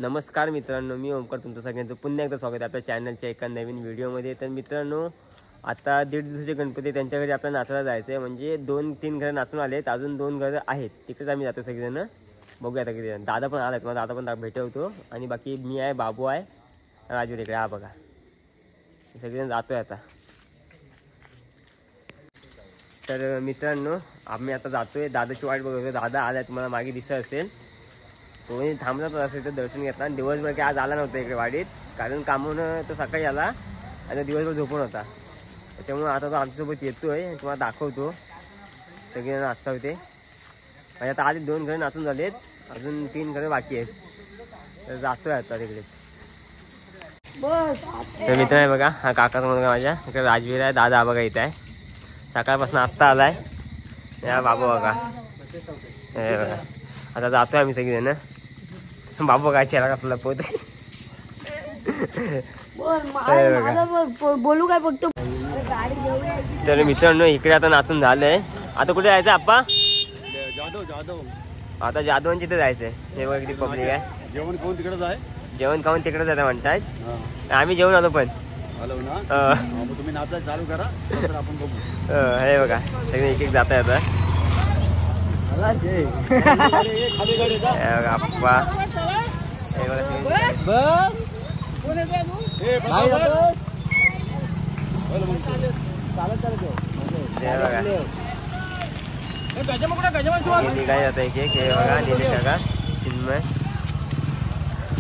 नमस्कार मित्रांनो, मी ओमकार तुमचं सगळ्यांचं पुन्हा एकदा स्वागत आहे आपल्या चॅनलच्या एका नवीन व्हिडिओमध्ये। तर मित्रांनो, आता 1.5 दिवसाचे गणपती त्यांच्या घरी आपल्याला नाचायला जायचं आहे। म्हणजे 2-3 घरं नाचून आलेत, अजून 2 घरं आहेत, तिकडेच आम्ही जातो सगळेजण। बघूया आता किती जण। दादा पण आलात, मला दादा पण भेटवतो आणि बाकी मी आहे, बाबू आहे, राजू इकडे। हा बघा, सगळेजण जातोय आता। तर मित्रांनो, आम्ही आता जातोय, दादाची वाट बघतोय। दादा आलाय, तुम्हाला मागे दिसत असेल, तो थांबला तर असेल तर दर्शन घेतला। आणि दिवसभर काय आज आला नव्हता इकडे वाडीत, कारण कामून तो सकाळी आला आणि दिवसभर झोपून होता। त्याच्यामुळे आता तो आमच्यासोबत येतोय, तुम्हाला दाखवतो। सगळेजण नाचता होते म्हणजे आता आधी 2 घरं नाचून झालेत, अजून 3 घरं बाकी आहेत, तर जातोय आता तिकडेच। तर मित्र आहे बघा, हा काकाचा मुलगा माझ्या, इकडे राजवीर आहे, दादा बघा इथे आहे, सकाळपासून आत्ता आलाय। या बाबू बघा, हे बघा, आता जातोय आम्ही सगळेजण। बाबू काय चेहरा कसला लपवत बोलू काय फक्त। तर मित्रांनो, इकडे आता नाचून झालंय, आता कुठे जायचं आप्पा? जाधव आता जाधवांची तिथे जायचंय। हे बघा किती पब्लिक आहे। जेवण खाऊन तिकडेच आहे, जेवण खाऊन तिकडे जायचं म्हणतायत। आम्ही जेवण आलो पण आलो ना। तुम्ही नाचायला चालू करा, नंतर आपण बघू। हे बघा, सगळे एक एक जात आहे आता। आप्पा हे बघा सगळे बस काय जात एक एक। हे बघा निलेश काका, चिन्मय,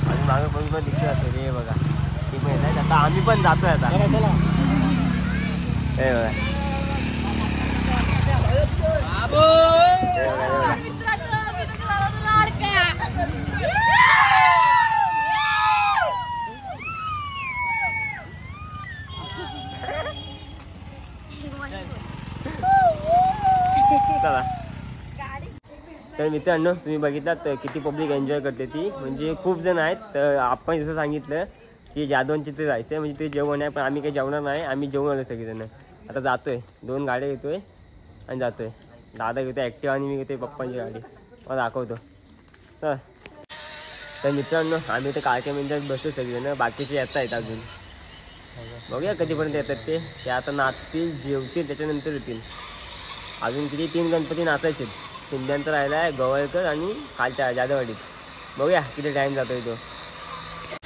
आणि मागे पण दिसत असेल। हे बघा ती महिला, आता आम्ही पण जातोय आता। हे बघा, चला। तर मित्रांनो, तुम्ही बघितलात किती पब्लिक एन्जॉय करते ती, म्हणजे खूप जण आहेत। तर आपण जसं सांगितलं की जाधवांची ते जायचं आहे, म्हणजे ते जेवण आहे, पण आम्ही काही जेवणार नाही, आम्ही जेवण आलो सगळेजण। आता जातोय, 2 गाड्या घेतोय आणि जातोय। दादा घेतोय ॲक्टिवा आणि मी घेतोय पप्पांची गाडी, मला दाखवतो। तर मित्रांनो, आम्ही ते काळक्या मिनिटात बसतो सगळेजण, बाकीचे येत आहेत अजून। बघूया कधीपर्यंत येतात ते आता नाचतील, जेवतील, त्याच्यानंतर येतील। अजून किती 3 गणपती नाचायचे, शिंद्यांचा राहिला आहे, गवळकर आणि खालच्या जाधववाडीत। बघूया किती टाईम जातोय तो।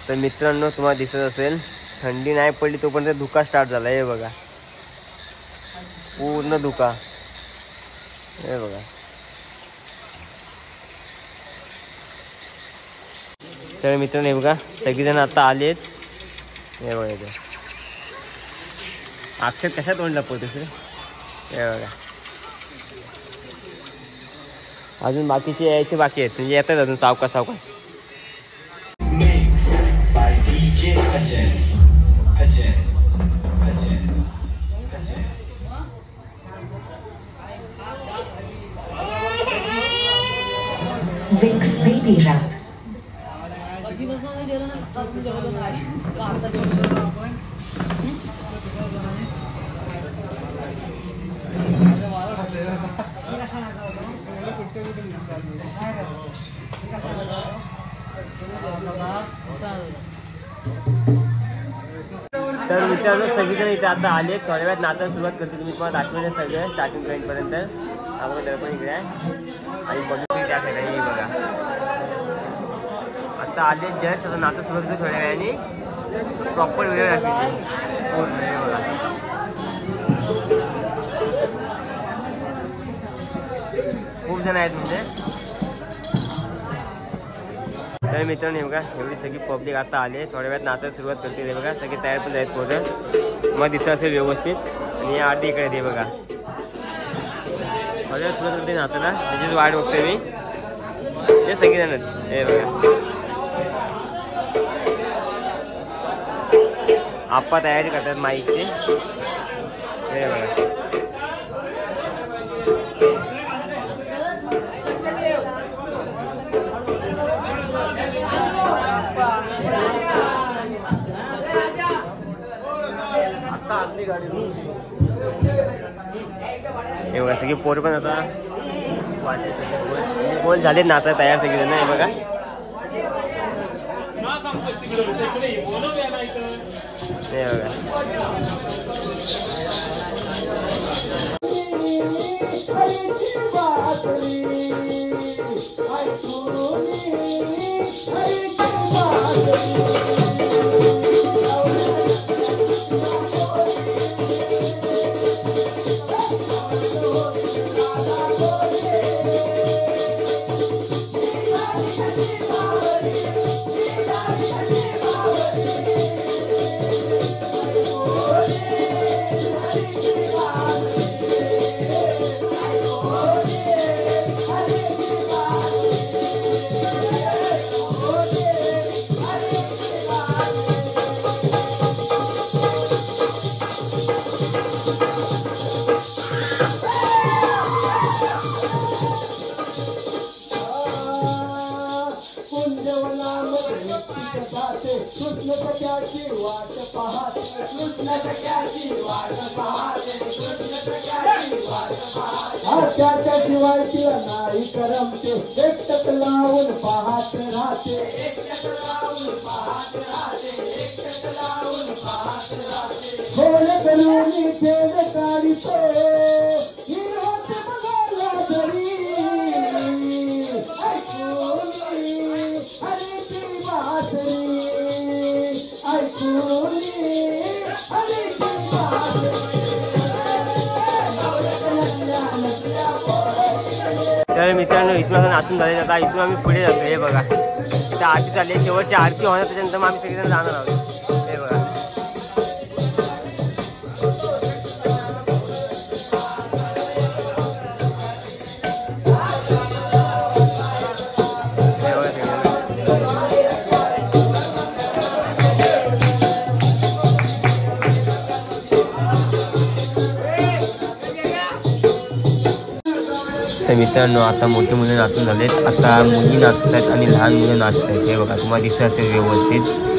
तर मित्रांनो, तुम्हाला दिसत असेल, थंडी नाही पडली तोपर्यंत धुका स्टार्ट झाला। हे बघा, पूर्ण धुका, हे बघा। तर मित्रांनो, हे बघा सगळेजण आता आलेत। हे बघा, इथे अक्षर कशात तोंड लपवतोस रे? हे बघा, अजून बाकीचे यायचे बाकी आहेत, म्हणजे येतात अजून सावकाश सावकाश। Vicks Baby Wrap. तर मित्रांनो, सगळीजण इथे आता आले, थोड्या वेळात नाचायला सुरुवात करते। तुम्ही तुम्हाला दाखवले सगळे स्टार्टिंग पॉईंट पर्यंत। आपण दर्पण इकडे आहे आणि बघू त्या साईड आहे, बघा आता आले जस्ट। आता नाचायला सुरुवात करते थोड्या वेळाने, प्रॉपर व्हिडिओ टाकते पूर्ण। हे बघा, खूप जण आहेत म्हणजे। तर मित्रांनो, हे बघा एवढी सगळी पब्लिक आता आले, थोड्या वेळात नाचायला सुरुवात करते। हे बघा सगळे तयार पण आहेत पोरं, मग दिसत असेल व्यवस्थित। आणि या आरती इकडे ते बघा, थोड्या वेळात सुरुवात करते नाचायला, त्याचीच वाट बघतोय मी। हे सगळेजणच, हे बघा आप्पा तयारी करतात माईकची। हे बघा, एवढा सगळी पोर पण आता गोल झाले नाचा तयार सगळेजण. हे बघा हे बघा. त्याच्या शिवाय तिला नाही करमते एकटक लावून पाहत राहते खोल करून खेळ काढितो ही होते बघायला तरी ऐकून हरीची बातरी ऐकून हरीची बातरी. तर मित्रांनो इथून आता नाचून झाले आता इथून आम्ही पुढे जातो. हे बघा इथं आरती चालली आहे, शेवटची आरती होणार त्याच्यानंतर मग आम्ही सगळेजण जाणार आहोत. हे बघा तर मित्रांनो आता मोठी मुलं नाचून झालेत, आता मुली नाचत आहेत आणि लहान मुलं नाचत आहेत. हे बघा तुम्हाला दिसत असेल व्यवस्थित.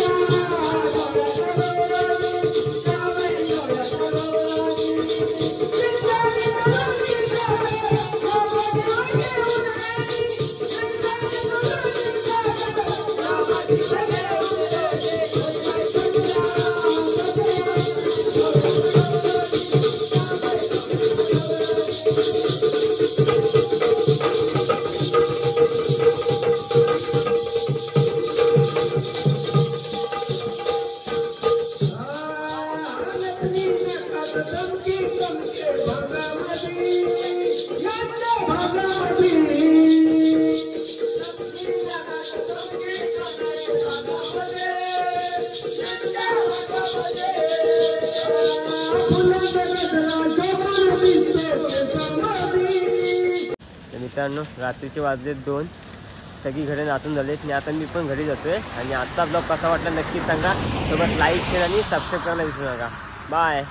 मित्रांनो रात्रीचे वाजलेत 2, सगळी घरे नाचून झालेत आणि आता मी पण घरी जातोय. आणि आजचा ब्लॉग कसा वाटला नक्की सांगा. सोबत लाईक शेअर आणि सबस्क्राईब करायला विसरू नका. बाय.